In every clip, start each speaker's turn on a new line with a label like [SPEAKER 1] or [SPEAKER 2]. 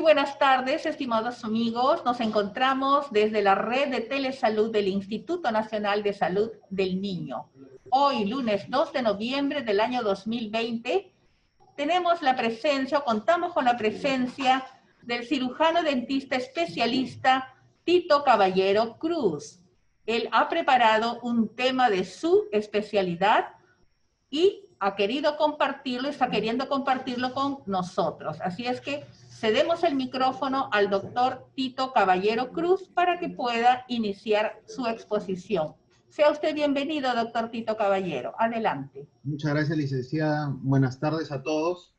[SPEAKER 1] buenas tardes, estimados amigos. Nos encontramos desde la red de telesalud del Instituto Nacional de Salud del Niño. Hoy, lunes 2 de noviembre del año 2020, contamos con la presencia del cirujano dentista especialista Tito Caballero Cruz. Él ha preparado un tema de su especialidad y está queriendo compartirlo con nosotros. Así es que cedemos el micrófono al doctor Tito Caballero Cruz para que pueda iniciar su exposición. Sea usted bienvenido, doctor Tito Caballero. Adelante.
[SPEAKER 2] Muchas gracias, licenciada. Buenas tardes a todos.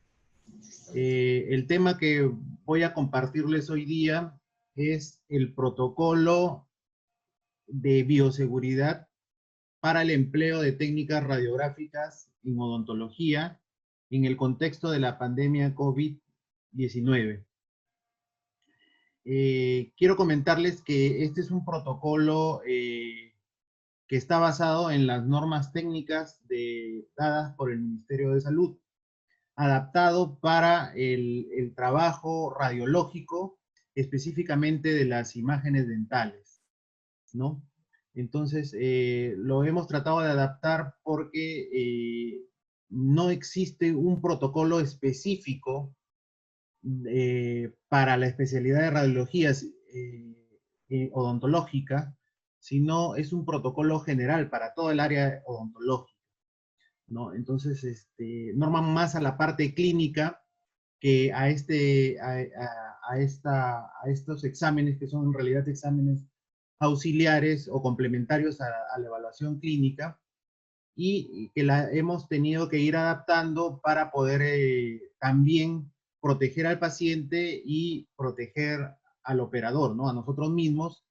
[SPEAKER 2] El tema que voy a compartirles hoy día es el protocolo de bioseguridad para el empleo de técnicas radiográficas en odontología en el contexto de la pandemia COVID-19. Quiero comentarles que este es un protocolo que está basado en las normas técnicas dadas por el Ministerio de Salud, adaptado para el trabajo radiológico, específicamente de las imágenes dentales, ¿no? Entonces, lo hemos tratado de adaptar porque no existe un protocolo específico para la especialidad de radiología odontológica, sino es un protocolo general para todo el área odontológica, ¿no? Entonces, norman más a la parte clínica que a estos exámenes, que son en realidad exámenes auxiliares o complementarios a la evaluación clínica, y que la hemos tenido que ir adaptando para poder también proteger al paciente y proteger al operador, ¿no? A nosotros mismos,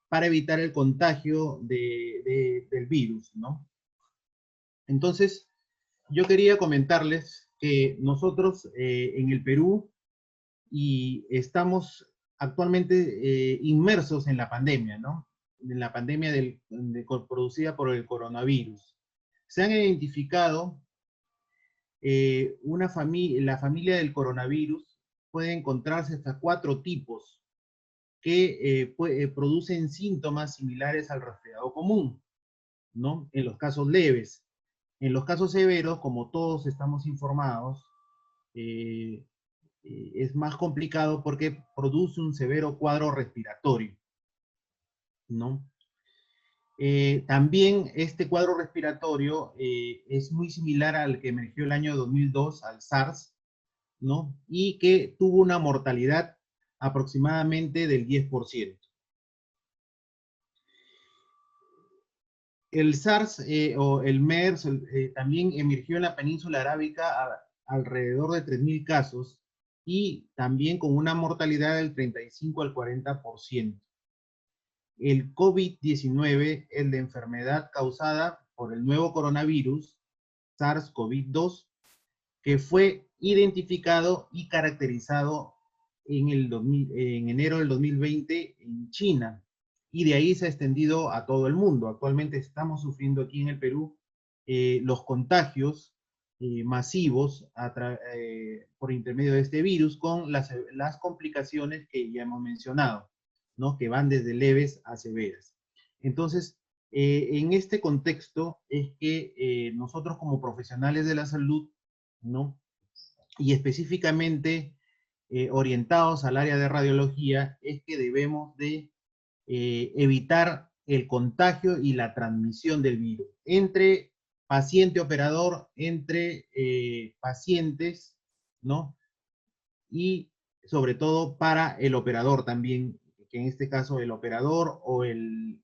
[SPEAKER 2] para evitar el contagio del virus, ¿no? Entonces, yo quería comentarles que nosotros en el Perú estamos actualmente inmersos en la pandemia, ¿no? En la pandemia producida por el coronavirus. Se han identificado la familia del coronavirus puede encontrarse hasta 4 tipos que producen síntomas similares al resfriado común, ¿no? En los casos leves. En los casos severos, como todos estamos informados, es más complicado porque produce un severo cuadro respiratorio, ¿no? También este cuadro respiratorio es muy similar al que emergió el año 2002, al SARS, ¿no? Y que tuvo una mortalidad aproximadamente del 10%. El SARS o el MERS también emergió en la península arábica alrededor de 3.000 casos y también con una mortalidad del 35 al 40%. El COVID-19 es la enfermedad causada por el nuevo coronavirus, SARS-CoV-2, que fue identificado y caracterizado en enero del 2020 en China, y de ahí se ha extendido a todo el mundo. Actualmente estamos sufriendo aquí en el Perú los contagios masivos por intermedio de este virus, con las complicaciones que ya hemos mencionado, ¿no? Que van desde leves a severas. Entonces, en este contexto es que nosotros como profesionales de la salud, ¿no? Y específicamente orientados al área de radiología, es que debemos de evitar el contagio y la transmisión del virus entre paciente-operador, entre pacientes, ¿no? Y sobre todo para el operador también, que en este caso el operador o el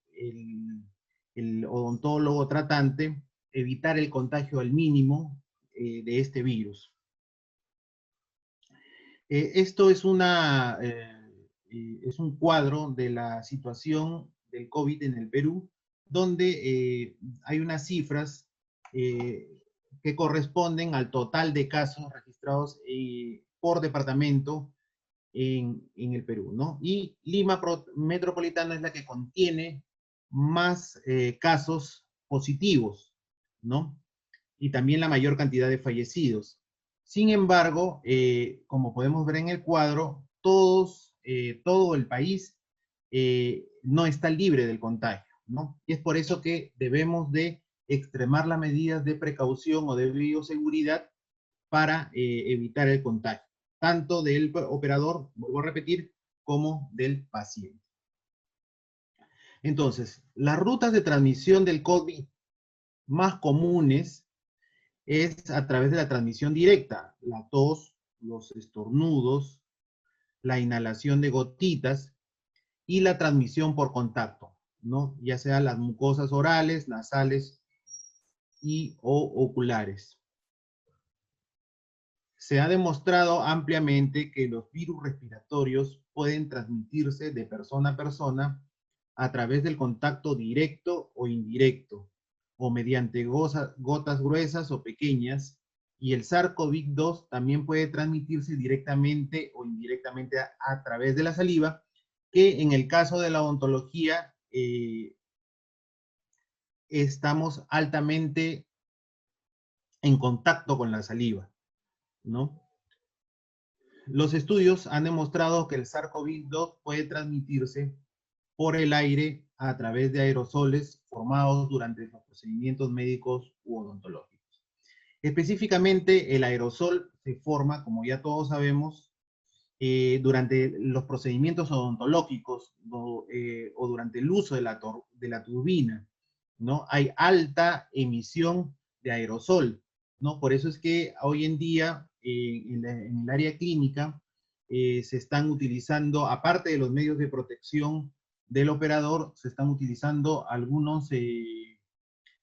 [SPEAKER 2] odontólogo tratante, evitar el contagio al mínimo de este virus. Esto es es un cuadro de la situación del COVID en el Perú, donde hay unas cifras que corresponden al total de casos registrados por departamento en el Perú, ¿no? Y Lima Metropolitana es la que contiene más casos positivos, ¿no? Y también la mayor cantidad de fallecidos. Sin embargo, como podemos ver en el cuadro, todo el país no está libre del contagio, ¿no? Y es por eso que debemos de extremar las medidas de precaución o de bioseguridad para evitar el contagio, tanto del operador, vuelvo a repetir, como del paciente. Entonces, las rutas de transmisión del COVID más comunes es a través de la transmisión directa, la tos, los estornudos, la inhalación de gotitas y la transmisión por contacto, ¿no? Ya sea las mucosas orales, nasales y o oculares. Se ha demostrado ampliamente que los virus respiratorios pueden transmitirse de persona a persona a través del contacto directo o indirecto, o mediante gotas gruesas o pequeñas, y el SARS-CoV-2 también puede transmitirse directamente o indirectamente a través de la saliva, que en el caso de la odontología estamos altamente en contacto con la saliva, ¿no? Los estudios han demostrado que el SARS-CoV-2 puede transmitirse por el aire a través de aerosoles formados durante los procedimientos médicos u odontológicos. Específicamente, el aerosol se forma, como ya todos sabemos, durante los procedimientos odontológicos o durante el uso de la turbina, ¿no? Hay alta emisión de aerosol, ¿no? Por eso es que hoy en día en el área clínica se están utilizando, aparte de los medios de protección del operador, se están utilizando algunos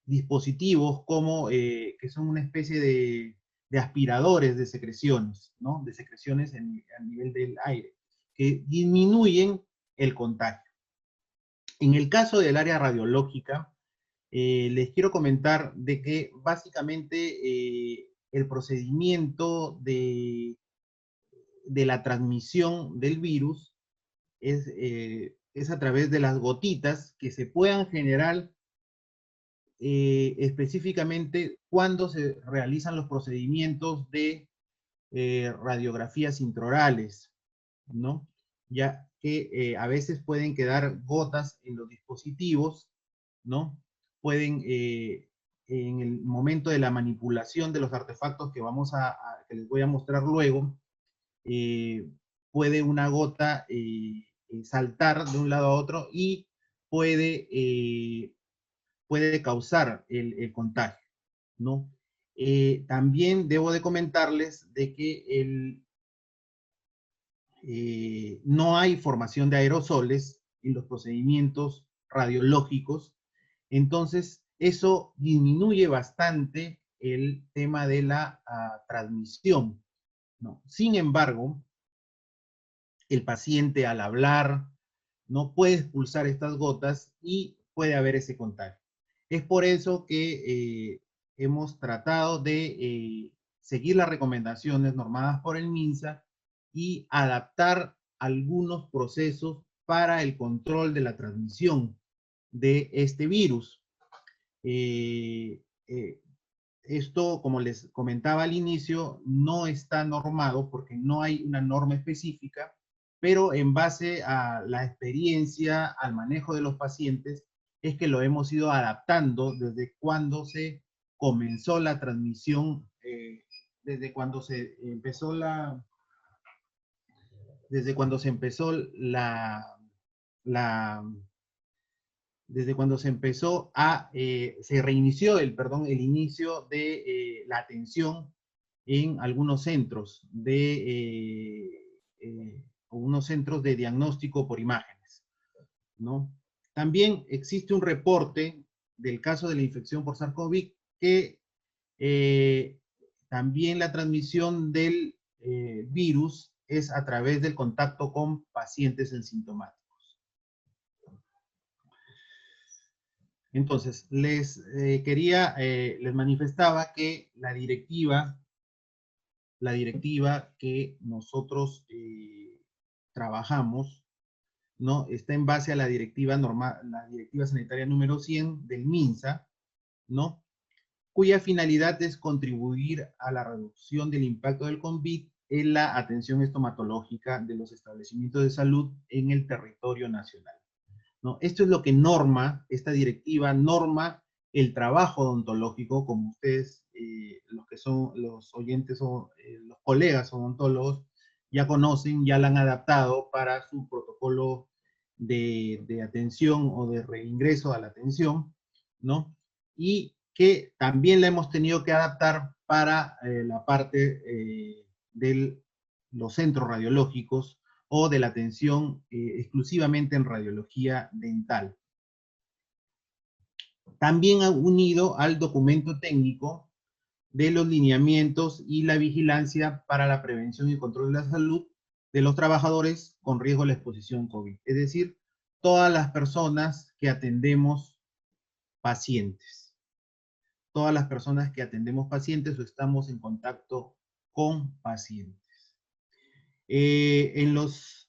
[SPEAKER 2] dispositivos como que son una especie de aspiradores de secreciones, ¿no? De secreciones a nivel del aire, que disminuyen el contagio. En el caso del área radiológica, les quiero comentar de que básicamente el procedimiento de la transmisión del virus es a través de las gotitas que se puedan generar específicamente cuando se realizan los procedimientos de radiografías intraorales, ¿no? Ya que a veces pueden quedar gotas en los dispositivos, ¿no? Pueden, en el momento de la manipulación de los artefactos que que les voy a mostrar luego, puede una gota saltar de un lado a otro y puede causar el contagio, ¿no? También debo de comentarles de que no hay formación de aerosoles en los procedimientos radiológicos, entonces eso disminuye bastante el tema de la transmisión, ¿no? Sin embargo, el paciente al hablar no puede expulsar estas gotas y puede haber ese contagio. Es por eso que hemos tratado de seguir las recomendaciones normadas por el MINSA y adaptar algunos procesos para el control de la transmisión de este virus. Esto, como les comentaba al inicio, no está normado porque no hay una norma específica, pero en base a la experiencia, al manejo de los pacientes, es que lo hemos ido adaptando desde cuando se comenzó la transmisión, desde cuando se empezó desde cuando se empezó se reinició el inicio de la atención en algunos centros algunos centros de diagnóstico por imágenes, ¿no? También existe un reporte del caso de la infección por SARS-CoV que también la transmisión del virus es a través del contacto con pacientes asintomáticos. Entonces, les manifestaba que la directiva que nosotros trabajamos, ¿no? Está en base a la directiva sanitaria número 100 del MINSA, ¿no? cuya finalidad es contribuir a la reducción del impacto del COVID en la atención estomatológica de los establecimientos de salud en el territorio nacional, ¿no? Esto es lo que norma, esta directiva norma el trabajo odontológico, como ustedes, los que son los oyentes o los colegas odontólogos, ya conocen, ya la han adaptado para su protocolo de atención o de reingreso a la atención, ¿no? Y que también la hemos tenido que adaptar para la parte de los centros radiológicos o de la atención exclusivamente en radiología dental. También ha unido al documento técnico de los lineamientos y la vigilancia para la prevención y control de la salud de los trabajadores con riesgo de la exposición COVID. Es decir, todas las personas que atendemos pacientes. Todas las personas que atendemos pacientes o estamos en contacto con pacientes. En los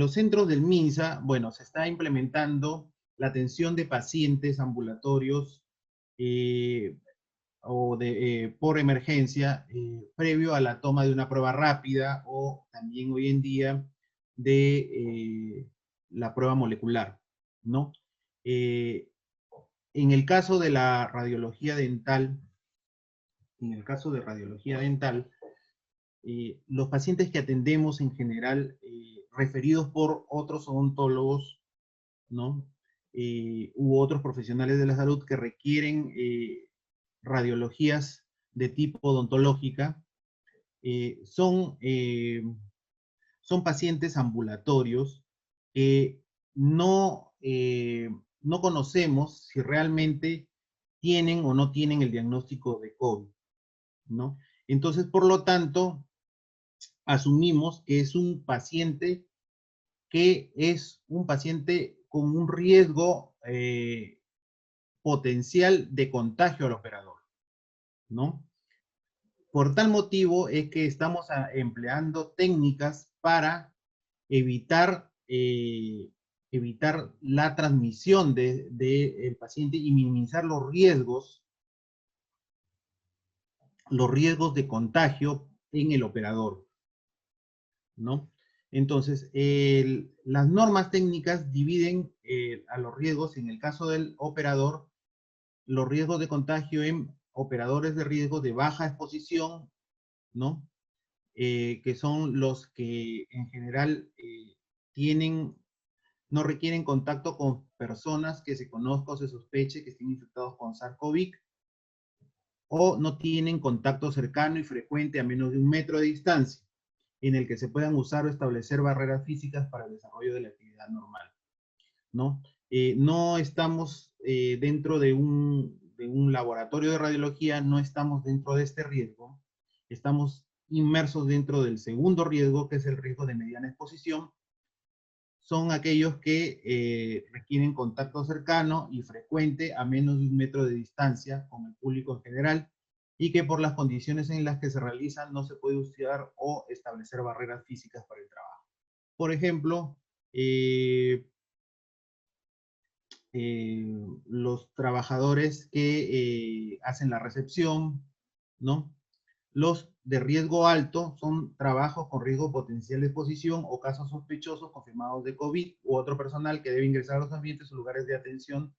[SPEAKER 2] centros del MINSA, bueno, se está implementando la atención de pacientes ambulatorios por emergencia previo a la toma de una prueba rápida o también hoy en día de la prueba molecular, ¿no? En el caso de la radiología dental, los pacientes que atendemos en general, referidos por otros odontólogos, ¿no? U otros profesionales de la salud que requieren radiologías de tipo odontológica, son pacientes ambulatorios que no conocemos si realmente tienen o no tienen el diagnóstico de COVID, ¿no? Entonces, por lo tanto, asumimos que es un paciente con un riesgo potencial de contagio al operador, ¿no? Por tal motivo es que estamos empleando técnicas para evitar la transmisión del paciente y minimizar los riesgos de contagio en el operador, ¿no? Entonces, las normas técnicas dividen a los riesgos, en el caso del operador, los riesgos de contagio en operadores de riesgo de baja exposición, ¿no? Que son los que en general no requieren contacto con personas que se conozca o se sospeche que estén infectados con SARS-CoV, o no tienen contacto cercano y frecuente a menos de 1 metro de distancia, en el que se puedan usar o establecer barreras físicas para el desarrollo de la actividad normal, ¿no? No estamos dentro de un laboratorio de radiología, no estamos dentro de este riesgo, estamos inmersos dentro del segundo riesgo, que es el riesgo de mediana exposición. Son aquellos que requieren contacto cercano y frecuente a menos de 1 metro de distancia con el público en general, y que por las condiciones en las que se realizan no se puede usar o establecer barreras físicas para el trabajo. Por ejemplo, los trabajadores que hacen la recepción, ¿no? Los de riesgo alto son trabajos con riesgo potencial de exposición o casos sospechosos confirmados de COVID u otro personal que debe ingresar a los ambientes o lugares de atención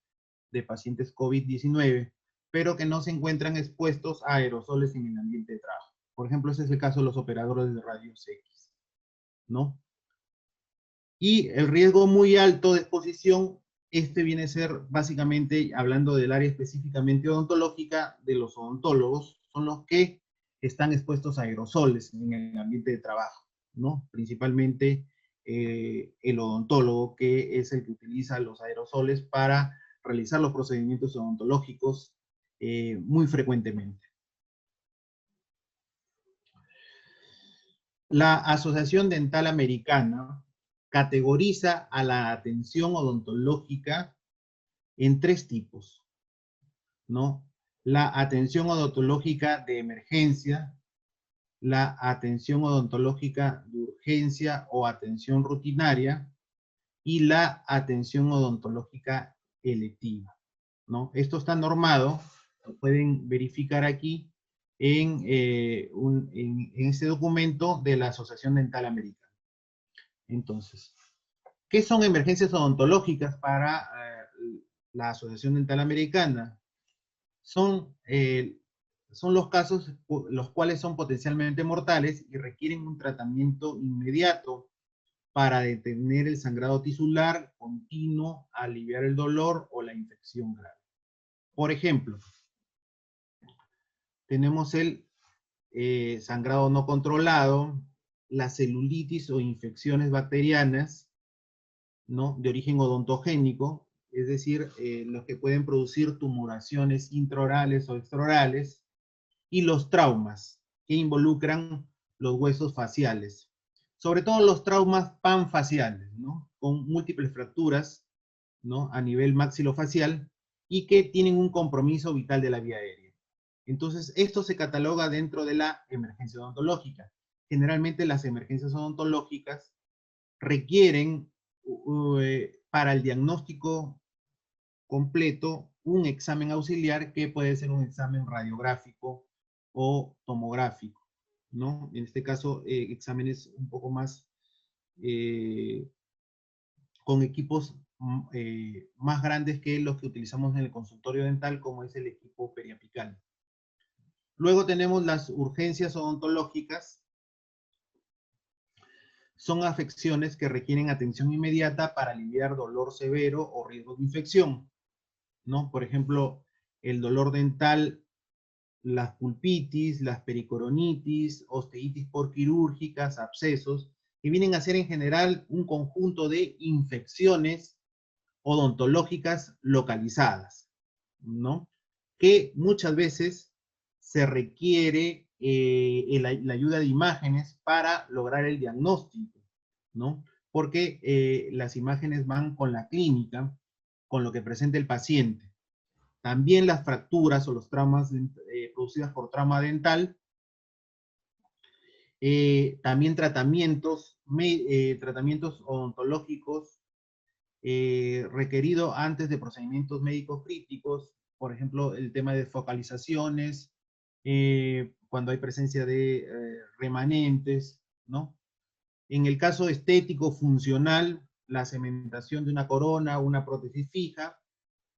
[SPEAKER 2] de pacientes COVID-19, pero que no se encuentran expuestos a aerosoles en el ambiente de trabajo. Por ejemplo, ese es el caso de los operadores de rayos X, ¿no? Y el riesgo muy alto de exposición, este viene a ser básicamente, hablando del área específicamente odontológica, de los odontólogos, son los que están expuestos a aerosoles en el ambiente de trabajo, ¿no? Principalmente el odontólogo, que es el que utiliza los aerosoles para realizar los procedimientos odontológicos muy frecuentemente. La Asociación Dental Americana categoriza a la atención odontológica en 3 tipos, ¿no? La atención odontológica de emergencia, la atención odontológica de urgencia o atención rutinaria, y la atención odontológica electiva, ¿no? Esto está normado, lo pueden verificar aquí en este documento de la Asociación Dental Americana. Entonces, ¿qué son emergencias odontológicas para la Asociación Dental Americana? Son los casos los cuales son potencialmente mortales y requieren un tratamiento inmediato para detener el sangrado tisular continuo, aliviar el dolor o la infección grave. Por ejemplo, tenemos el sangrado no controlado, la celulitis o infecciones bacterianas, ¿no? De origen odontogénico, es decir, los que pueden producir tumoraciones intraorales o extraorales, y los traumas, que involucran los huesos faciales. Sobre todo los traumas panfaciales, ¿no? Con múltiples fracturas, ¿no? A nivel maxilofacial y que tienen un compromiso vital de la vía aérea. Entonces, esto se cataloga dentro de la emergencia odontológica. Generalmente las emergencias odontológicas requieren para el diagnóstico completo un examen auxiliar que puede ser un examen radiográfico o tomográfico, ¿no? En este caso, exámenes un poco más con equipos más grandes que los que utilizamos en el consultorio dental, como es el equipo periapical. Luego tenemos las urgencias odontológicas. Son afecciones que requieren atención inmediata para aliviar dolor severo o riesgo de infección, ¿no? Por ejemplo, el dolor dental, las pulpitis, las pericoronitis, osteitis porquirúrgicas, abscesos, que vienen a ser en general un conjunto de infecciones odontológicas localizadas, ¿no? Que muchas veces se requiere la ayuda de imágenes para lograr el diagnóstico, ¿no? Porque las imágenes van con la clínica, con lo que presenta el paciente. También las fracturas o los traumas producidas por trauma dental, también tratamientos odontológicos requerido antes de procedimientos médicos críticos, por ejemplo, el tema de focalizaciones, cuando hay presencia de remanentes, ¿no? En el caso estético funcional, la cementación de una corona, una prótesis fija,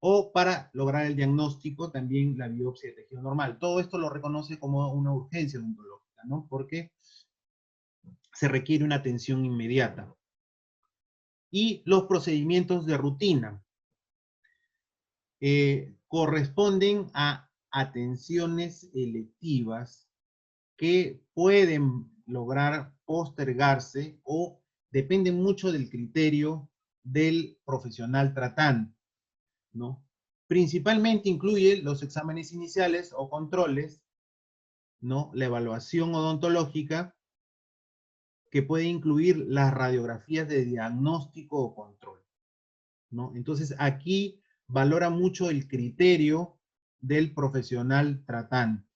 [SPEAKER 2] o para lograr el diagnóstico, también la biopsia de tejido normal. Todo esto lo reconoce como una urgencia odontológica, ¿no? Porque se requiere una atención inmediata. Y los procedimientos de rutina corresponden a atenciones electivas que pueden lograr postergarse o dependen mucho del criterio del profesional tratante, ¿no? Principalmente incluye los exámenes iniciales o controles, ¿no? La evaluación odontológica, que puede incluir las radiografías de diagnóstico o control, ¿no? Entonces, aquí valora mucho el criterio del profesional tratante,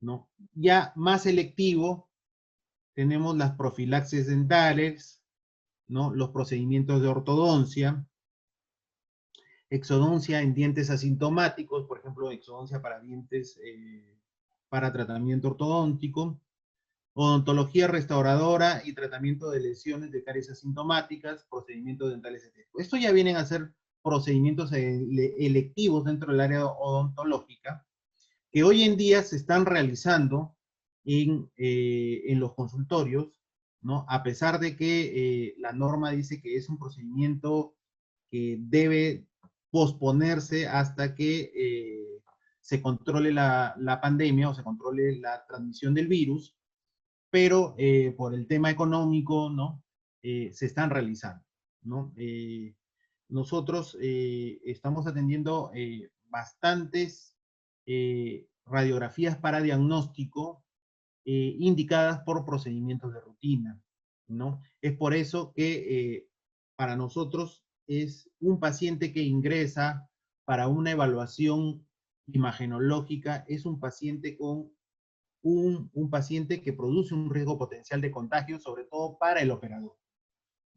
[SPEAKER 2] ¿no? Ya más selectivo, tenemos las profilaxis dentales, ¿no? Los procedimientos de ortodoncia, exodoncia en dientes asintomáticos, por ejemplo, exodoncia para dientes para tratamiento ortodóntico, odontología restauradora y tratamiento de lesiones de caries asintomáticas, procedimientos dentales estéticos. Esto ya vienen a ser procedimientos electivos dentro del área odontológica, que hoy en día se están realizando en los consultorios, ¿no? A pesar de que la norma dice que es un procedimiento que debe posponerse hasta que se controle la pandemia o se controle la transmisión del virus, pero por el tema económico, ¿no? Se están realizando, ¿no? Nosotros estamos atendiendo bastantes radiografías para diagnóstico indicadas por procedimientos de rutina, ¿no? Es por eso que para nosotros es un paciente que ingresa para una evaluación imagenológica, es un paciente con un paciente que produce un riesgo potencial de contagio, sobre todo para el operador,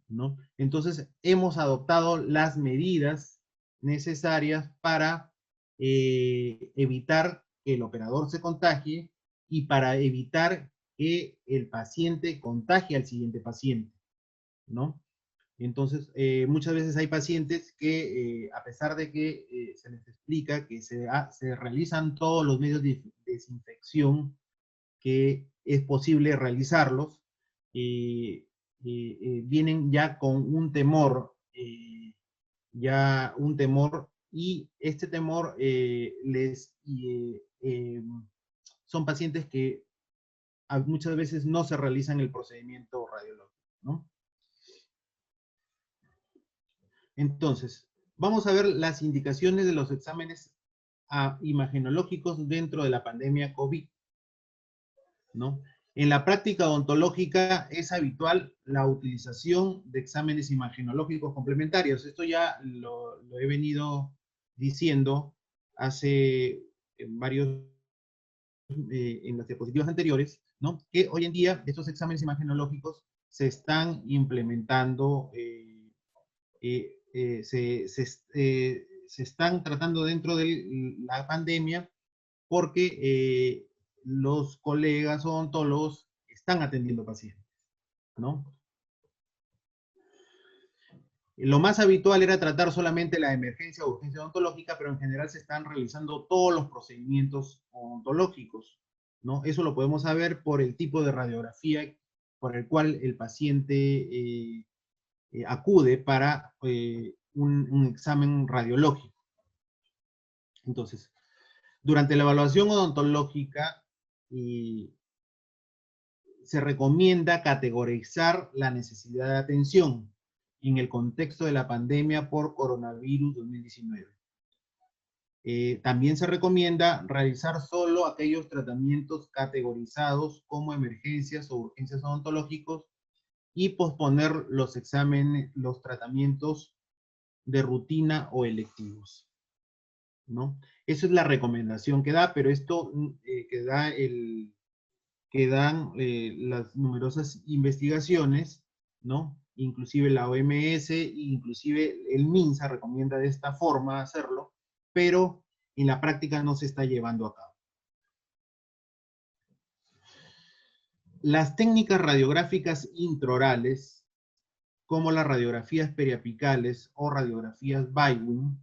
[SPEAKER 2] ¿no? Entonces, hemos adoptado las medidas necesarias para evitar que el operador se contagie y para evitar que el paciente contagie al siguiente paciente, ¿no? Entonces, muchas veces hay pacientes que, a pesar de que se les explica que se realizan todos los medios de desinfección que es posible realizarlos, vienen ya con un temor, y este temor son pacientes que muchas veces no se realizan el procedimiento radiológico, ¿no? Entonces, vamos a ver las indicaciones de los exámenes imagenológicos dentro de la pandemia COVID, ¿no? En la práctica odontológica es habitual la utilización de exámenes imagenológicos complementarios. Esto ya lo he venido diciendo hace varios, en las diapositivas anteriores, ¿no? Que hoy en día estos exámenes imagenológicos se están implementando, se están tratando dentro de la pandemia porque los colegas odontólogos están atendiendo pacientes, ¿no? Lo más habitual era tratar solamente la emergencia o urgencia odontológica, pero en general se están realizando todos los procedimientos odontológicos, ¿no? Eso lo podemos saber por el tipo de radiografía por el cual el paciente acude para un examen radiológico. Entonces, durante la evaluación odontológica se recomienda categorizar la necesidad de atención en el contexto de la pandemia por coronavirus 2019. También se recomienda realizar solo aquellos tratamientos categorizados como emergencias o urgencias odontológicos y posponer los exámenes, los tratamientos de rutina o electivos, ¿no? Esa es la recomendación que da, pero esto que dan las numerosas investigaciones, ¿no? Inclusive la OMS, inclusive el MINSA recomienda de esta forma hacerlo, pero en la práctica no se está llevando a cabo. Las técnicas radiográficas intraorales, como las radiografías periapicales o radiografías Bywin,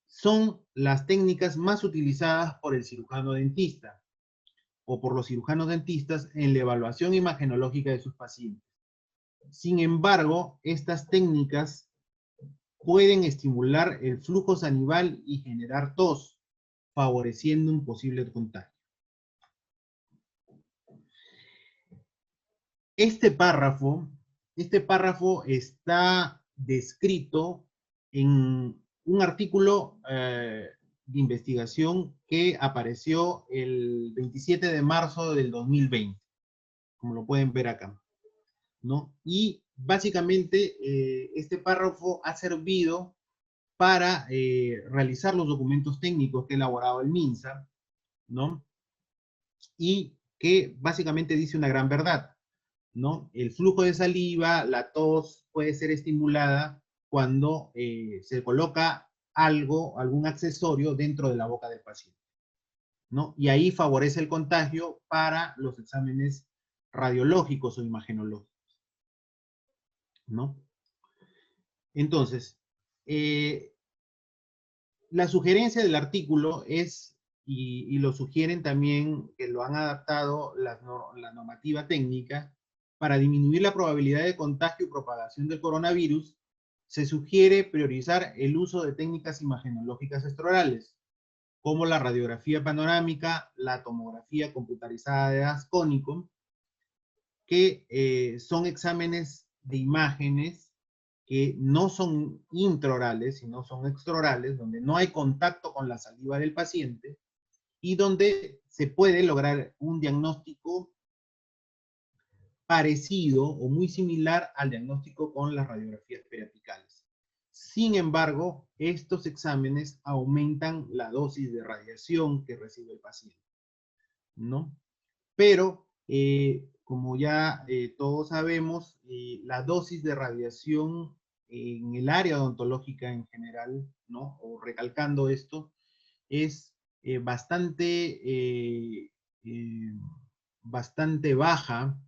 [SPEAKER 2] son las técnicas más utilizadas por el cirujano dentista o por los cirujanos dentistas en la evaluación imagenológica de sus pacientes. Sin embargo, estas técnicas pueden estimular el flujo salival y generar tos, favoreciendo un posible contagio. Este párrafo está descrito en un artículo de investigación que apareció el 27 de marzo del 2020, como lo pueden ver acá, ¿no? Y básicamente este párrafo ha servido para realizar los documentos técnicos que ha elaborado el MINSA, ¿no? Y que básicamente dice una gran verdad, ¿no? El flujo de saliva, la tos puede ser estimulada cuando se coloca algún accesorio dentro de la boca del paciente, ¿no? Y ahí favorece el contagio para los exámenes radiológicos o imagenológicos, ¿no? Entonces, la sugerencia del artículo es, y lo sugieren también, que lo han adaptado la normativa técnica, para disminuir la probabilidad de contagio y propagación del coronavirus, se sugiere priorizar el uso de técnicas imagenológicas extraorales, como la radiografía panorámica, la tomografía computarizada de Ascónico, que son exámenes de imágenes que no son intraorales, sino son extraorales, donde no hay contacto con la saliva del paciente y donde se puede lograr un diagnóstico parecido o muy similar al diagnóstico con las radiografías periapicales. Sin embargo, estos exámenes aumentan la dosis de radiación que recibe el paciente, ¿no? Pero, como ya todos sabemos, la dosis de radiación en el área odontológica en general, ¿no? O recalcando esto, es bastante baja,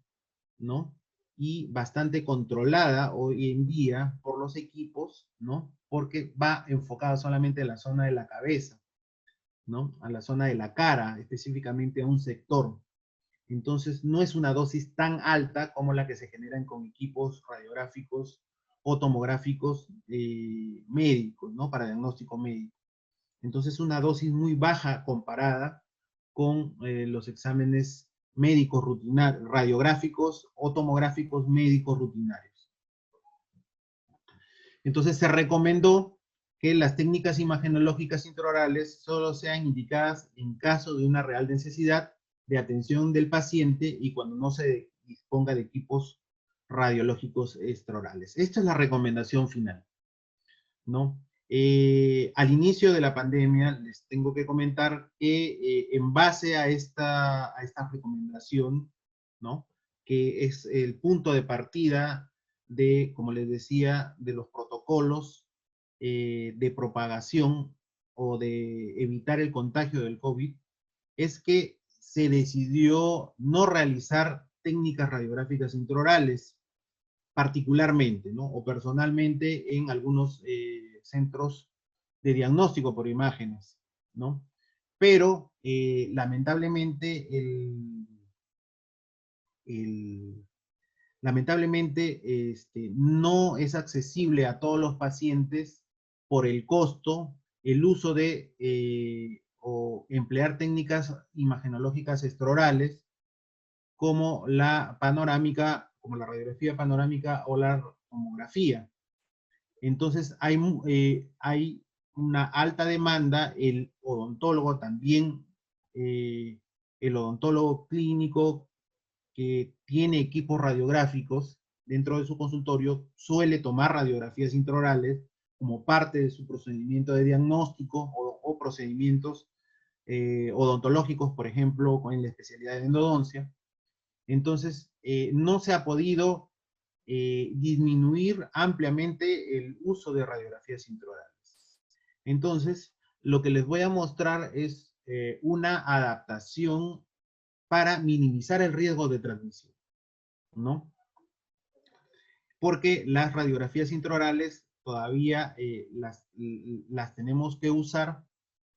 [SPEAKER 2] ¿no? Y bastante controlada hoy en día por los equipos, ¿no? Porque va enfocada solamente a la zona de la cabeza, ¿no? A la zona de la cara, específicamente a un sector. Entonces, no es una dosis tan alta como la que se generan con equipos radiográficos o tomográficos médicos, ¿no? Para diagnóstico médico. Entonces, una dosis muy baja comparada con los exámenes médicos rutinarios, radiográficos o tomográficos médicos rutinarios. Entonces, se recomendó que las técnicas imagenológicas intraorales solo sean indicadas en caso de una real necesidad de atención del paciente y cuando no se disponga de equipos radiológicos extraorales. Esta es la recomendación final, ¿no? Al inicio de la pandemia, les tengo que comentar que en base a esta recomendación, ¿no? Que es el punto de partida de, como les decía, de los protocolos de propagación o de evitar el contagio del COVID, es que se decidió no realizar técnicas radiográficas intraorales, particularmente, ¿no? O personalmente en algunos centros de diagnóstico por imágenes, ¿no? Pero lamentablemente no es accesible a todos los pacientes por el costo, el uso de o emplear técnicas imagenológicas extraorales como la panorámica, como la radiografía panorámica o la tomografía. Entonces hay una alta demanda, el odontólogo también, el odontólogo clínico que tiene equipos radiográficos dentro de su consultorio suele tomar radiografías intraorales como parte de su procedimiento de diagnóstico o procedimientos odontológicos, por ejemplo, en la especialidad de endodoncia. Entonces, no se ha podido disminuir ampliamente el uso de radiografías intraorales. Entonces, lo que les voy a mostrar es una adaptación para minimizar el riesgo de transmisión, ¿no? Porque las radiografías intraorales todavía las tenemos que usar,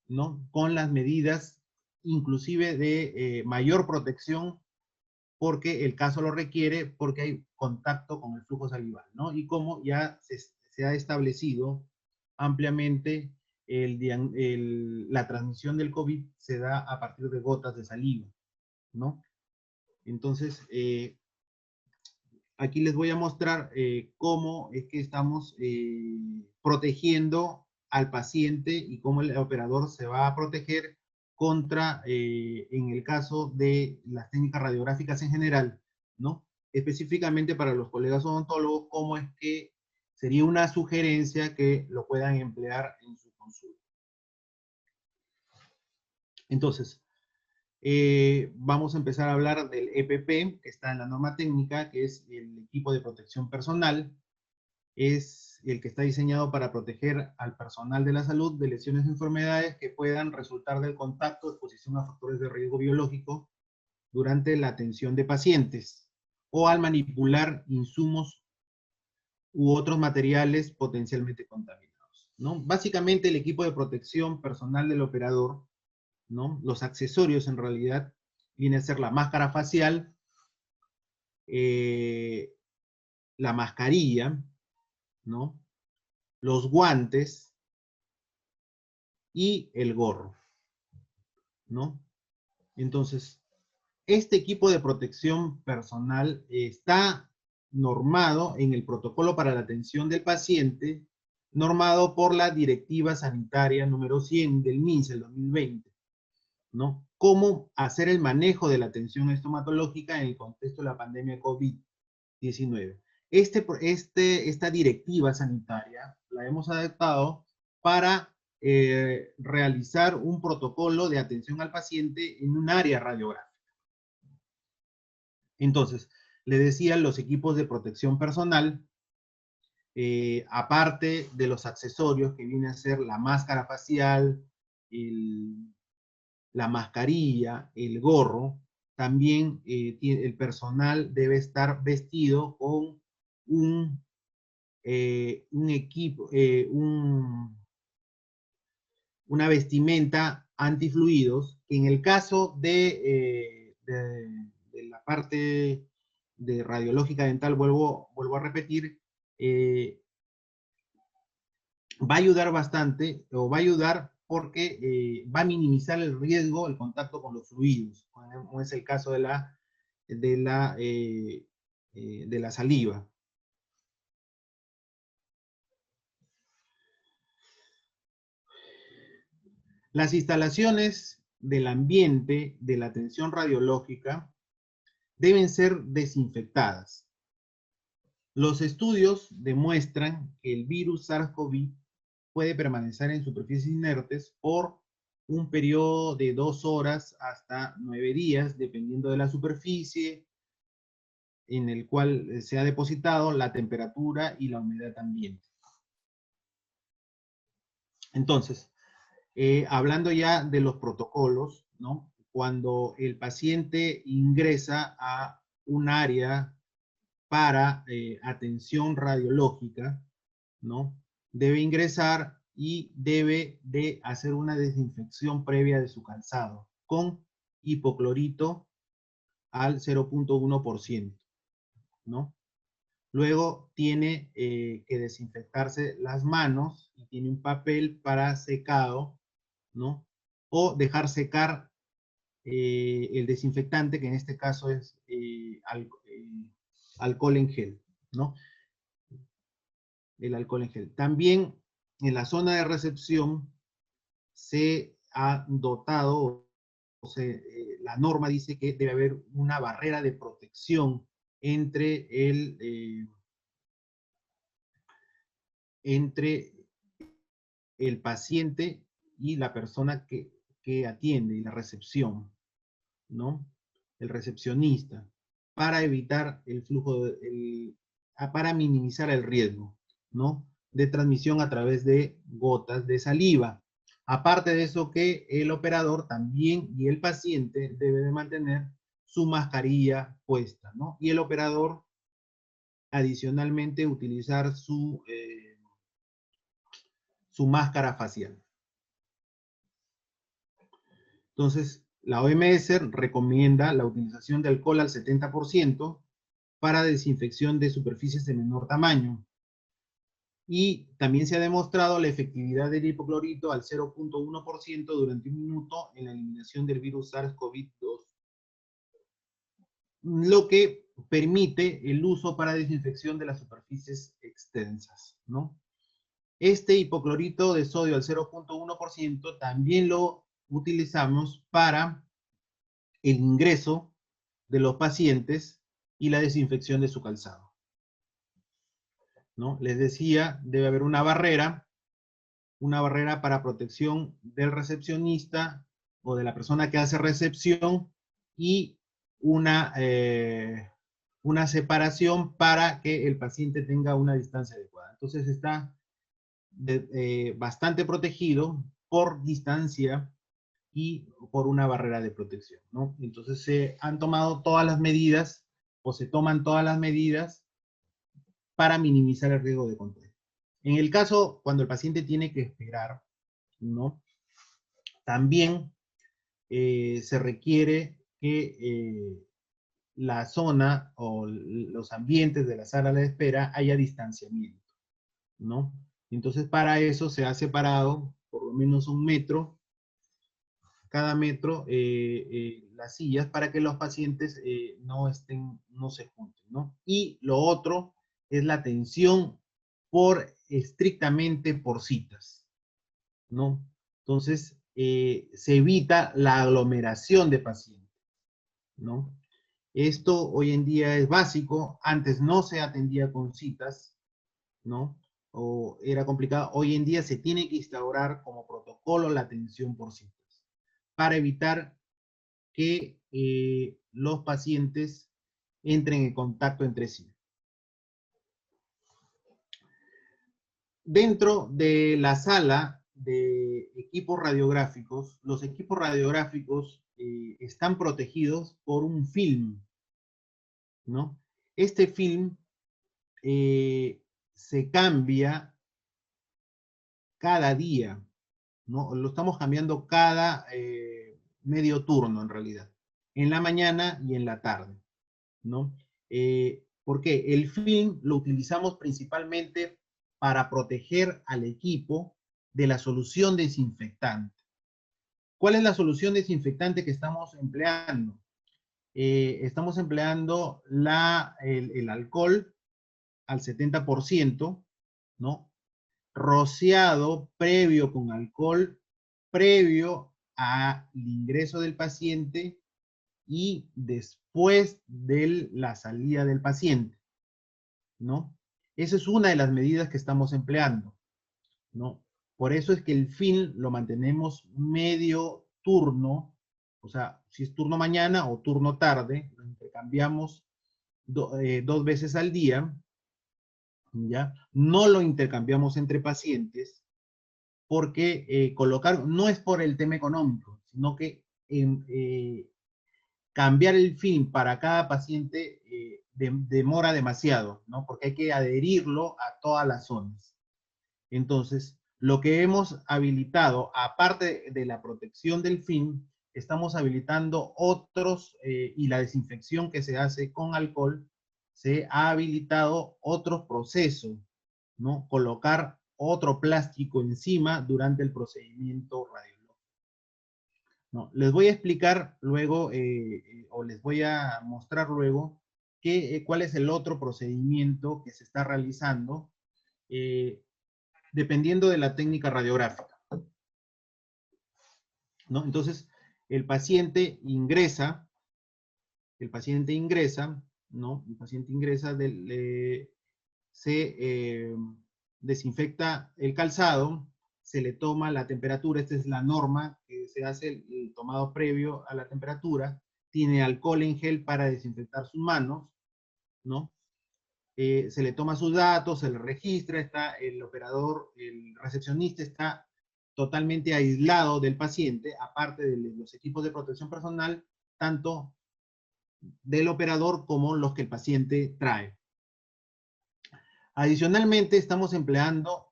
[SPEAKER 2] ¿no? Con las medidas inclusive de mayor protección porque el caso lo requiere, porque hay contacto con el flujo salival, ¿no? Y como ya se ha establecido ampliamente, la transmisión del COVID se da a partir de gotas de saliva, ¿no? Entonces, aquí les voy a mostrar cómo es que estamos protegiendo al paciente y cómo el operador se va a proteger contra, en el caso de las técnicas radiográficas en general, ¿no? Específicamente para los colegas odontólogos, cómo es que sería una sugerencia que lo puedan emplear en su consulta. Entonces, vamos a empezar a hablar del EPP, que está en la norma técnica, que es el equipo de protección personal. Es el que está diseñado para proteger al personal de la salud de lesiones o enfermedades que puedan resultar del contacto o exposición a factores de riesgo biológico durante la atención de pacientes o al manipular insumos u otros materiales potencialmente contaminados, ¿no? Básicamente el equipo de protección personal del operador, ¿no? Los accesorios en realidad viene a ser la máscara facial, la mascarilla, ¿no? Los guantes y el gorro, ¿no? Entonces, este equipo de protección personal está normado en el protocolo para la atención del paciente, normado por la Directiva Sanitaria número 100 del MINSA del 2020, ¿no? Cómo hacer el manejo de la atención estomatológica en el contexto de la pandemia COVID-19. Esta directiva sanitaria la hemos adaptado para realizar un protocolo de atención al paciente en un área radiográfica. Entonces, le decía, los equipos de protección personal aparte de los accesorios que viene a ser la máscara facial, la mascarilla, el gorro, también el personal debe estar vestido con un equipo, una vestimenta antifluidos, que en el caso de la parte de radiológica dental, vuelvo a repetir, va a ayudar bastante, o va a ayudar porque va a minimizar el riesgo, el contacto con los fluidos, como es el caso de la saliva. Las instalaciones del ambiente de la atención radiológica deben ser desinfectadas. Los estudios demuestran que el virus SARS-CoV puede permanecer en superficies inertes por un periodo de 2 horas hasta 9 días, dependiendo de la superficie en el cual se ha depositado, la temperatura y la humedad ambiente. Entonces, hablando ya de los protocolos, ¿no? Cuando el paciente ingresa a un área para atención radiológica, ¿no? Debe ingresar y debe de hacer una desinfección previa de su calzado con hipoclorito al 0.1%, ¿no? Luego tiene que desinfectarse las manos y tiene un papel para secado, ¿no? O dejar secar el desinfectante, que en este caso es alcohol en gel, ¿no? El alcohol en gel. También en la zona de recepción se ha dotado, o sea, la norma dice que debe haber una barrera de protección entre el paciente y la persona que atiende, y la recepción, ¿no? El recepcionista, para evitar el flujo, para minimizar el riesgo, ¿no? De transmisión a través de gotas de saliva. Aparte de eso, que el operador también y el paciente debe de mantener su mascarilla puesta, ¿no? Y el operador adicionalmente utilizar su máscara facial. Entonces, la OMS recomienda la utilización de alcohol al 70% para desinfección de superficies de menor tamaño. Y también se ha demostrado la efectividad del hipoclorito al 0.1% durante un minuto en la eliminación del virus SARS-CoV-2, lo que permite el uso para desinfección de las superficies extensas, ¿no? Este hipoclorito de sodio al 0.1% también lo utilizamos para el ingreso de los pacientes y la desinfección de su calzado, ¿no? Les decía, debe haber una barrera para protección del recepcionista o de la persona que hace recepción, y una separación para que el paciente tenga una distancia adecuada. Entonces está bastante protegido por distancia y por una barrera de protección, ¿no? Entonces se han tomado todas las medidas, o se toman todas las medidas para minimizar el riesgo de contagio. En el caso cuando el paciente tiene que esperar, ¿no? También se requiere que la zona o los ambientes de la sala de espera haya distanciamiento, ¿no? Entonces para eso se ha separado por lo menos 1 metro, cada metro, las sillas, para que los pacientes no se junten, ¿no? Y lo otro es la atención estrictamente por citas, ¿no? Entonces, se evita la aglomeración de pacientes, ¿no? Esto hoy en día es básico. Antes no se atendía con citas, ¿no? O era complicado. Hoy en día se tiene que instaurar como protocolo la atención por citas, para evitar que los pacientes entren en contacto entre sí. Dentro de la sala de equipos radiográficos, los equipos radiográficos están protegidos por un film, ¿no? Este film se cambia cada día, ¿no? Lo estamos cambiando cada medio turno, en realidad, en la mañana y en la tarde, ¿no? ¿Por qué? El film lo utilizamos principalmente para proteger al equipo de la solución desinfectante. ¿Cuál es la solución desinfectante que estamos empleando? Estamos empleando el alcohol al 70%, ¿no? Rociado previo con alcohol, previo al ingreso del paciente y después de la salida del paciente, ¿no? Esa es una de las medidas que estamos empleando, ¿no? Por eso es que el film lo mantenemos medio turno, o sea, si es turno mañana o turno tarde, lo intercambiamos dos veces al día, ¿ya? No lo intercambiamos entre pacientes, porque colocar, no es por el tema económico, sino que cambiar el film para cada paciente demora demasiado, ¿no? Porque hay que adherirlo a todas las zonas. Entonces, lo que hemos habilitado, aparte de la protección del film, estamos habilitando otros, y la desinfección que se hace con alcohol, se ha habilitado otros procesos, ¿no? Colocar otro plástico encima durante el procedimiento radiológico. No, les voy a explicar luego, o les voy a mostrar luego, cuál es el otro procedimiento que se está realizando, dependiendo de la técnica radiográfica, ¿no? Entonces, el paciente ingresa, ¿no? El paciente ingresa, se desinfecta el calzado, se le toma la temperatura, esta es la norma, que se hace el tomado previo a la temperatura, tiene alcohol en gel para desinfectar sus manos, ¿no? Se le toma sus datos, se le registra, está el operador, el recepcionista está totalmente aislado del paciente, aparte de los equipos de protección personal, tanto del operador como los que el paciente trae. Adicionalmente, estamos empleando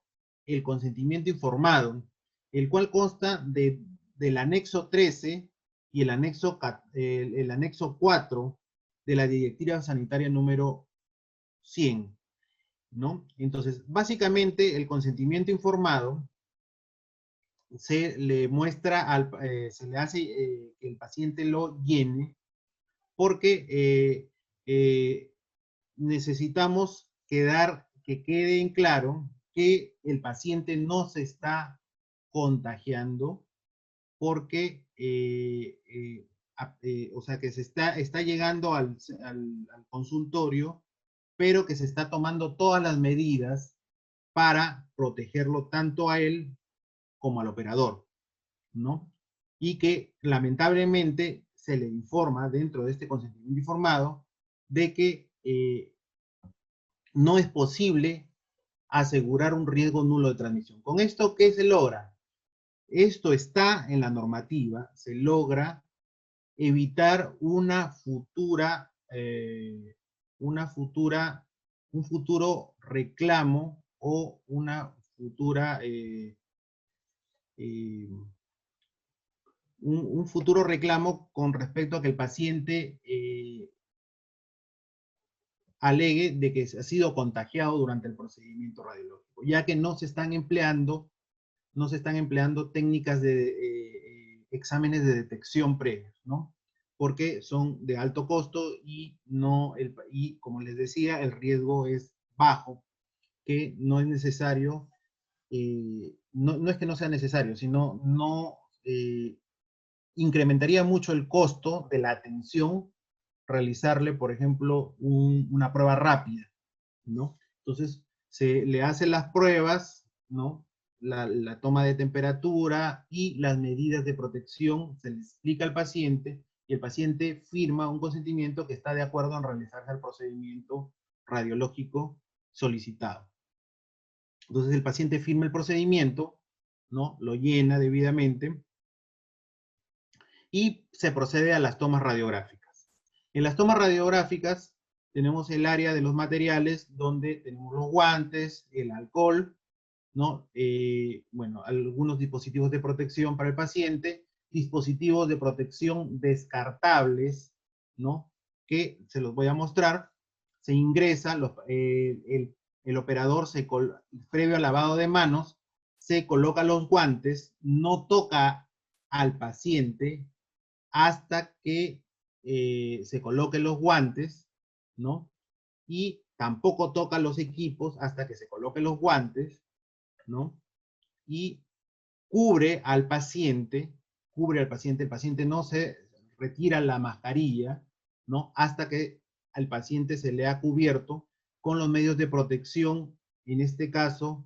[SPEAKER 2] el consentimiento informado, el cual consta del anexo 13 y el anexo 4 de la Directiva Sanitaria número 100, ¿no? Entonces, básicamente, el consentimiento informado se le muestra, se le hace que el paciente lo llene, porque necesitamos que quede en claro que el paciente no se está contagiando, porque, o sea, que está llegando al consultorio, pero que se está tomando todas las medidas para protegerlo tanto a él como al operador, ¿no? Y que lamentablemente se le informa dentro de este consentimiento informado de que no es posible asegurar un riesgo nulo de transmisión. ¿Con esto qué se logra? Esto está en la normativa, se logra evitar un futuro reclamo o un futuro reclamo con respecto a que el paciente alegue de que ha sido contagiado durante el procedimiento radiológico, ya que no se están empleando técnicas de exámenes de detección previos, ¿no? Porque son de alto costo y, y como les decía, el riesgo es bajo, que no es necesario, no es que no sea necesario, sino no incrementaría mucho el costo de la atención realizarle, por ejemplo, una prueba rápida, ¿no? Entonces, se le hacen las pruebas, ¿no? La toma de temperatura y las medidas de protección, se le explica al paciente y el paciente firma un consentimiento que está de acuerdo en realizarse el procedimiento radiológico solicitado. Entonces el paciente firma el procedimiento, ¿no? Lo llena debidamente y se procede a las tomas radiográficas. En las tomas radiográficas tenemos el área de los materiales donde tenemos los guantes, el alcohol, ¿no? Bueno, algunos dispositivos de protección para el paciente, dispositivos de protección descartables, ¿no? Que se los voy a mostrar. Se ingresa, el operador, previo al lavado de manos, se coloca los guantes, no toca al paciente hasta que se coloquen los guantes, ¿no? Y tampoco toca los equipos hasta que se coloquen los guantes, ¿no? Y el paciente no se retira la mascarilla, ¿no? Hasta que al paciente se le ha cubierto con los medios de protección, en este caso,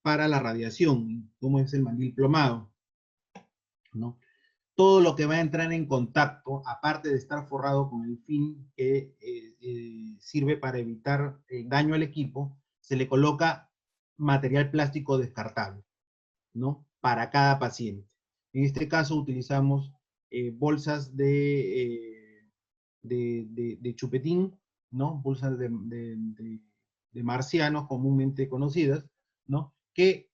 [SPEAKER 2] para la radiación, como es el mandil plomado, ¿no? Todo lo que va a entrar en contacto, aparte de estar forrado con el fin que sirve para evitar daño al equipo, se le coloca material plástico descartable, ¿no? Para cada paciente. En este caso utilizamos bolsas de chupetín, ¿no? Bolsas de marcianos comúnmente conocidas, ¿no? Que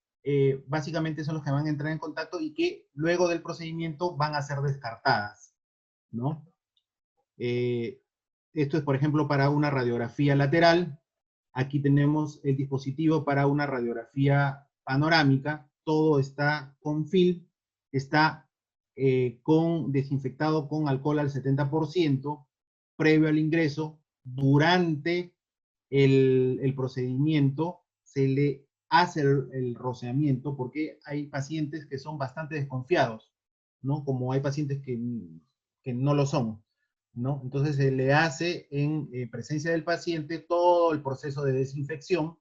[SPEAKER 2] básicamente son los que van a entrar en contacto y que luego del procedimiento van a ser descartadas, ¿no? Esto es, por ejemplo, para una radiografía lateral. Aquí tenemos el dispositivo para una radiografía panorámica. Todo está con film, está desinfectado con alcohol al 70%, previo al ingreso. Durante el procedimiento se le hace el rociamiento porque hay pacientes que son bastante desconfiados, ¿no? Como hay pacientes que no lo son, ¿no? Entonces se le hace en presencia del paciente todo el proceso de desinfección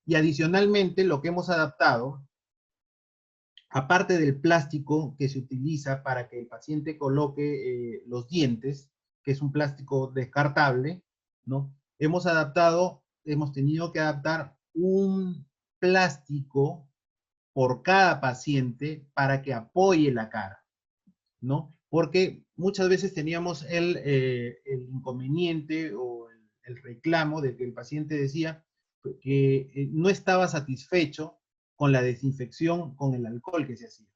[SPEAKER 2] y adicionalmente lo que hemos adaptado, aparte del plástico que se utiliza para que el paciente coloque los dientes, que es un plástico descartable, ¿no? Hemos tenido que adaptar un plástico por cada paciente para que apoye la cara, ¿no? Porque muchas veces teníamos el inconveniente o el reclamo de que el paciente decía que no estaba satisfecho con la desinfección con el alcohol que se hacía,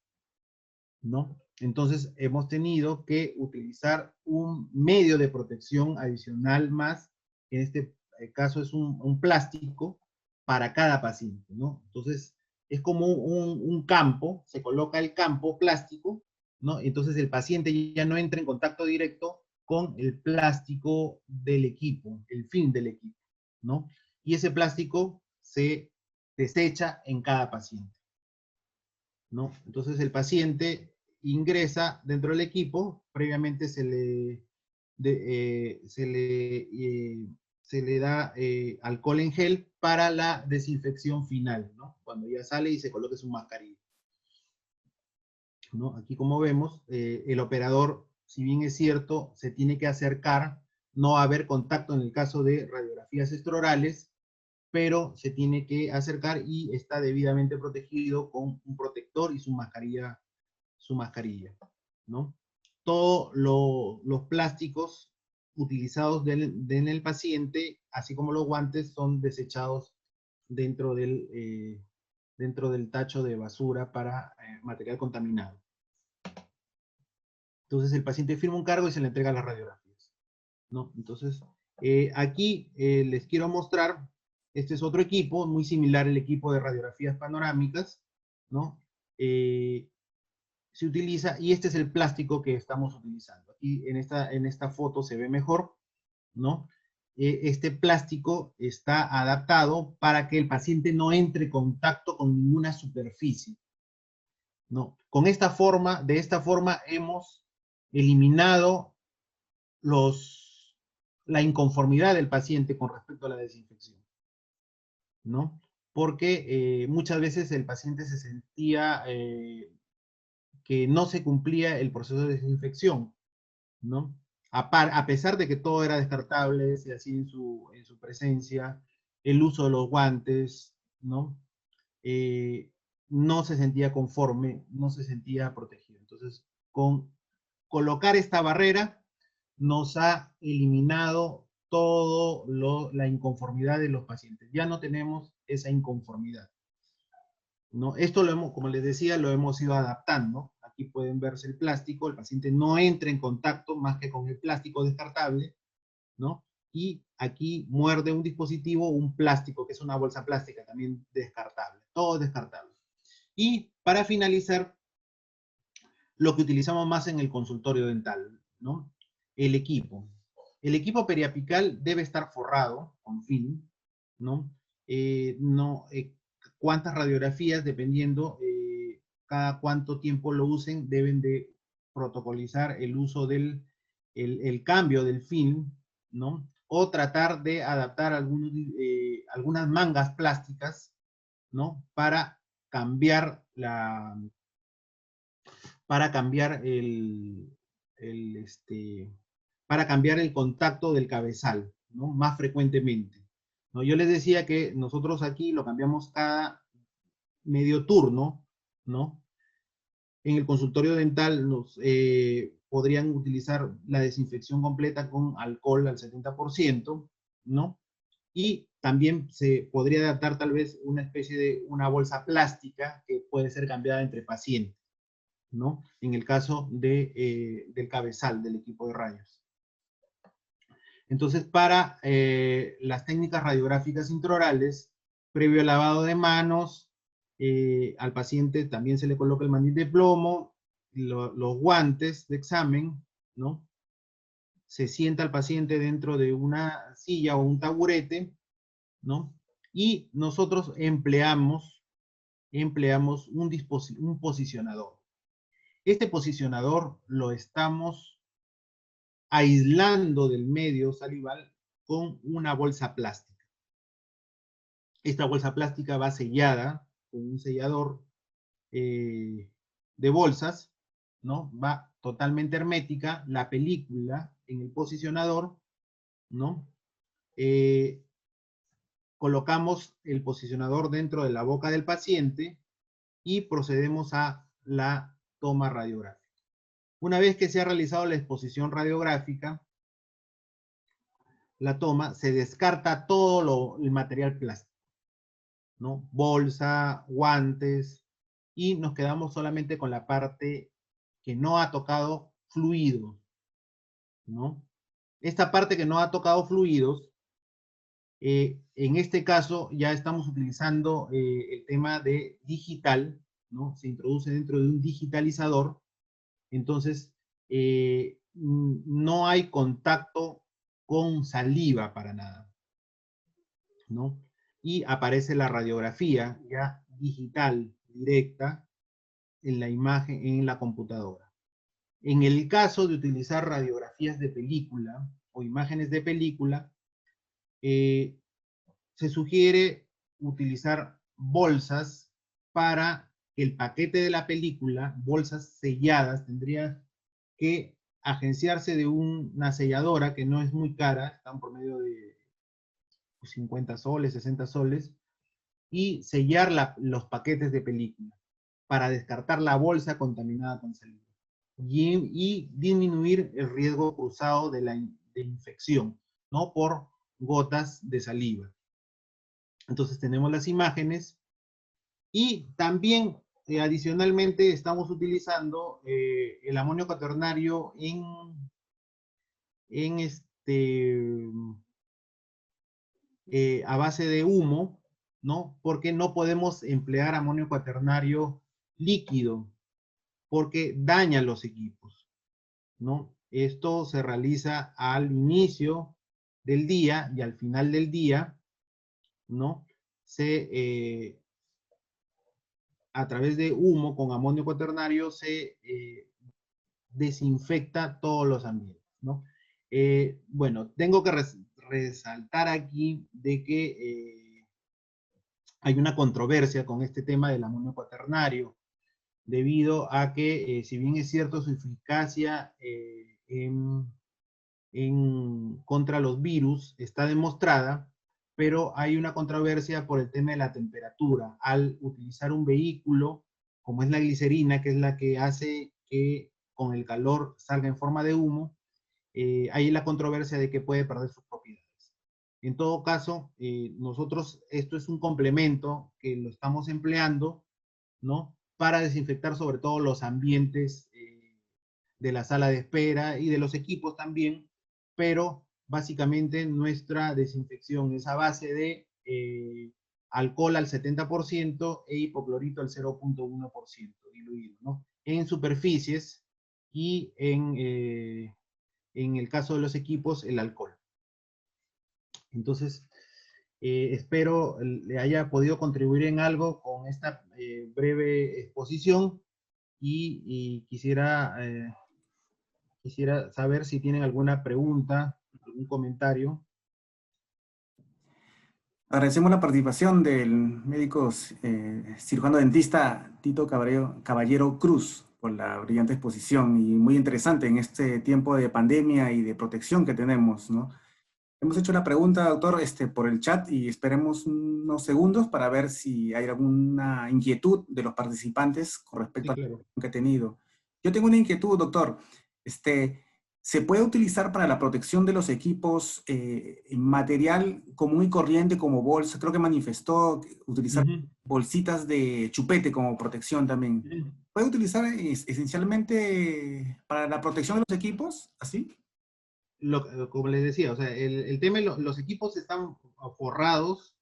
[SPEAKER 2] ¿no? Entonces hemos tenido que utilizar un medio de protección adicional más, en este caso es un plástico para cada paciente, ¿no? Entonces es como un campo, se coloca el campo plástico, ¿no? Entonces el paciente ya no entra en contacto directo con el plástico del equipo, el film del equipo, ¿no? Y ese plástico se desecha en cada paciente, ¿no? Entonces el paciente ingresa dentro del equipo, previamente se le da alcohol en gel para la desinfección final, ¿no? Cuando ya sale y se coloque su mascarilla, ¿no? Aquí como vemos, el operador, si bien es cierto, se tiene que acercar, no va a haber contacto en el caso de radiografías extraorales, pero se tiene que acercar y está debidamente protegido con un protector y su mascarilla, ¿no? Todos los plásticos utilizados en el paciente, así como los guantes, son desechados dentro del tacho de basura para material contaminado. Entonces el paciente firma un cargo y se le entrega las radiografías, ¿no? Entonces, aquí les quiero mostrar, este es otro equipo, muy similar al equipo de radiografías panorámicas, ¿no? Se utiliza, y este es el plástico que estamos utilizando. Aquí en esta foto se ve mejor, ¿no? Este plástico está adaptado para que el paciente no entre en contacto con ninguna superficie, ¿no? De esta forma hemos eliminado la inconformidad del paciente con respecto a la desinfección, ¿no? Porque muchas veces el paciente se sentía que no se cumplía el proceso de desinfección, ¿no? A pesar de que todo era descartable, se hacía en su presencia, el uso de los guantes, ¿no? No se sentía conforme, no se sentía protegido. Entonces, con colocar esta barrera, nos ha eliminado todo la inconformidad de los pacientes. Ya no tenemos esa inconformidad, ¿no? Esto lo hemos, como les decía, lo hemos ido adaptando. Aquí pueden verse el plástico, el paciente no entra en contacto más que con el plástico descartable, ¿no? Y aquí muerde un dispositivo, un plástico, que es una bolsa plástica también descartable, todo descartable. Y para finalizar, lo que utilizamos más en el consultorio dental, ¿no? El equipo. El equipo periapical debe estar forrado con film, ¿no? Cuántas radiografías, dependiendo cada cuánto tiempo lo usen, deben de protocolizar el uso del el cambio del film, ¿no? O tratar de adaptar algunas mangas plásticas, ¿no? Para cambiar para cambiar el contacto del cabezal, ¿no? Más frecuentemente, ¿no? Yo les decía que nosotros aquí lo cambiamos cada medio turno, ¿no? En el consultorio dental podrían utilizar la desinfección completa con alcohol al 70%, ¿no? Y también se podría adaptar tal vez una especie de una bolsa plástica que puede ser cambiada entre pacientes, ¿no? En el caso del cabezal del equipo de rayos. Entonces, para las técnicas radiográficas intraorales, previo al lavado de manos, al paciente también se le coloca el mandil de plomo, los guantes de examen, ¿no? Se sienta al paciente dentro de una silla o un taburete, ¿no? Y nosotros empleamos un posicionador. Este posicionador lo estamos aislando del medio salival con una bolsa plástica. Esta bolsa plástica va sellada con un sellador de bolsas, ¿no? Va totalmente hermética, la película en el posicionador, ¿no? Colocamos el posicionador dentro de la boca del paciente y procedemos a la toma radiográfica. Una vez que se ha realizado la exposición radiográfica, la toma, se descarta todo el material plástico, ¿no? Bolsa, guantes, y nos quedamos solamente con la parte que no ha tocado fluidos, ¿no? Esta parte que no ha tocado fluidos, en este caso ya estamos utilizando el tema de digital, ¿no? Se introduce dentro de un digitalizador, entonces no hay contacto con saliva para nada, ¿no? Y aparece la radiografía ya digital, directa, en la imagen, en la computadora. En el caso de utilizar radiografías de película o imágenes de película, se sugiere utilizar bolsas para que el paquete de la película, bolsas selladas, tendría que agenciarse de una selladora que no es muy cara, están por medio de 50 soles, 60 soles, y sellar los paquetes de película para descartar la bolsa contaminada con saliva y disminuir el riesgo cruzado de infección, ¿no? Por gotas de saliva. Entonces tenemos las imágenes y también adicionalmente estamos utilizando el amonio cuaternario a base de humo, ¿no? Porque no podemos emplear amonio cuaternario líquido, porque daña los equipos, ¿no? Esto se realiza al inicio del día y al final del día, ¿no? A través de humo con amonio cuaternario se desinfecta todos los ambientes, ¿no? Bueno, tengo que resaltar aquí de que hay una controversia con este tema del amonio cuaternario, debido a que, si bien es cierto su eficacia contra los virus está demostrada, pero hay una controversia por el tema de la temperatura. Al utilizar un vehículo, como es la glicerina, que es la que hace que con el calor salga en forma de humo, hay la controversia de que puede perder sus propiedades. En todo caso, nosotros, esto es un complemento que lo estamos empleando, ¿no? Para desinfectar sobre todo los ambientes de la sala de espera y de los equipos también, pero básicamente nuestra desinfección es a base de alcohol al 70% e hipoclorito al 0.1% diluido, ¿no? En superficies y en el caso de los equipos, el alcohol. Entonces, espero le haya podido contribuir en algo con esta breve exposición y quisiera saber si tienen alguna pregunta, algún comentario.
[SPEAKER 3] Agradecemos la participación del médico cirujano dentista Tito Caballero Cruz por la brillante exposición y muy interesante en este tiempo de pandemia y de protección que tenemos, ¿no? Hemos hecho la pregunta, doctor, por el chat y esperemos unos segundos para ver si hay alguna inquietud de los participantes con respecto a la pregunta que he tenido. Yo tengo una inquietud, doctor. ¿Se puede utilizar para la protección de los equipos material común y corriente como bolsa? Creo que manifestó utilizar bolsitas de chupete como protección también. ¿Puede utilizar esencialmente para la protección de los equipos? ¿Así?
[SPEAKER 2] Como les decía, o sea, el tema de los equipos están forrados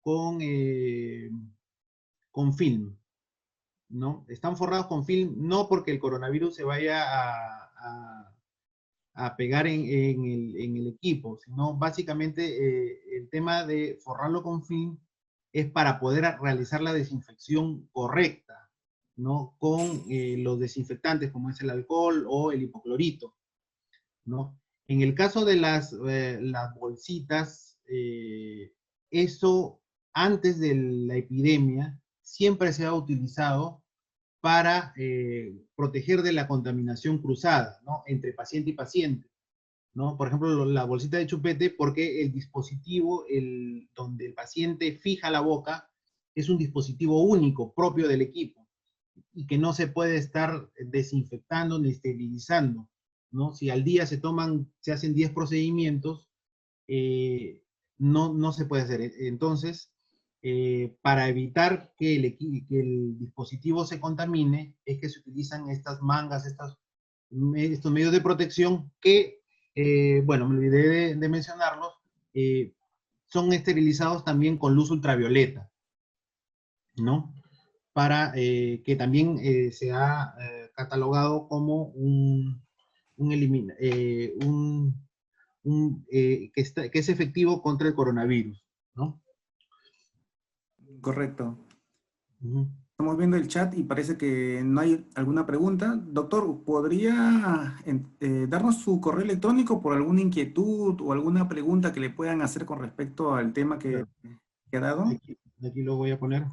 [SPEAKER 2] con film, ¿no? Están forrados con film no porque el coronavirus se vaya a pegar en el equipo, sino básicamente el tema de forrarlo con film es para poder realizar la desinfección correcta, ¿no? Con los desinfectantes como es el alcohol o el hipoclorito, ¿no? En el caso de las bolsitas, eso antes de la epidemia siempre se ha utilizado para proteger de la contaminación cruzada, ¿no? Entre paciente y paciente, ¿no? Por ejemplo, la bolsita de chupete, porque el dispositivo donde el paciente fija la boca es un dispositivo único, propio del equipo, y que no se puede estar desinfectando ni esterilizando, ¿no? Si al día se hacen 10 procedimientos, no se puede hacer. Entonces, para evitar que el dispositivo se contamine, es que se utilizan estas mangas, estos medios de protección que, bueno, me olvidé de mencionarlos, son esterilizados también con luz ultravioleta, ¿no? Para que también se ha catalogado como que es efectivo contra el coronavirus, ¿no?
[SPEAKER 3] Correcto. Estamos viendo el chat y parece que no hay alguna pregunta. Doctor, ¿podría darnos su correo electrónico por alguna inquietud o alguna pregunta que le puedan hacer con respecto al tema que ha dado?
[SPEAKER 2] Aquí lo voy a poner.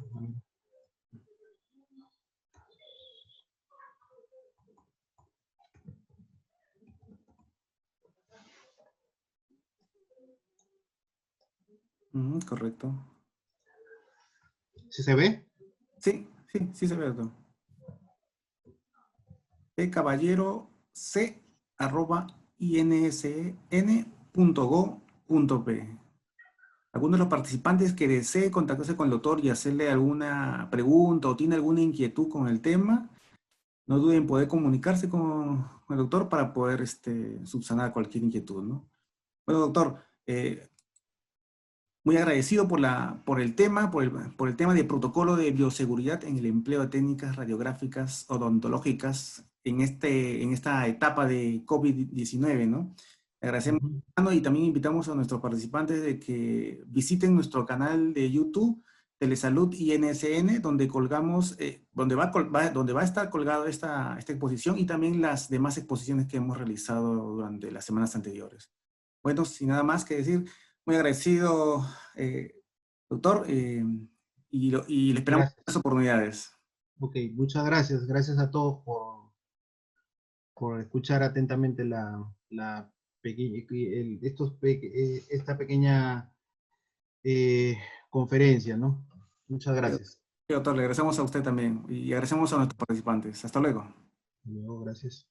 [SPEAKER 3] Correcto.
[SPEAKER 2] ¿Sí se ve?
[SPEAKER 3] Sí se ve, doctor. caballero.c@insn.go.p. ¿Alguno de los participantes que desee contactarse con el doctor y hacerle alguna pregunta o tiene alguna inquietud con el tema, no duden en poder comunicarse con el doctor para poder subsanar cualquier inquietud, ¿no? Bueno, doctor, muy agradecido por el tema de protocolo de bioseguridad en el empleo de técnicas radiográficas odontológicas en esta etapa de COVID-19, ¿no? Agradecemos y también invitamos a nuestros participantes de que visiten nuestro canal de YouTube, Telesalud INSN, donde colgamos, donde va a estar colgada esta exposición y también las demás exposiciones que hemos realizado durante las semanas anteriores. Bueno, sin nada más que decir, muy agradecido, doctor, y le esperamos más oportunidades.
[SPEAKER 2] Ok, muchas gracias. Gracias a todos por escuchar atentamente esta pequeña conferencia, ¿no? Muchas gracias.
[SPEAKER 3] Sí, doctor, le agradecemos a usted también y agradecemos a nuestros participantes. Hasta luego.
[SPEAKER 2] Luego, gracias.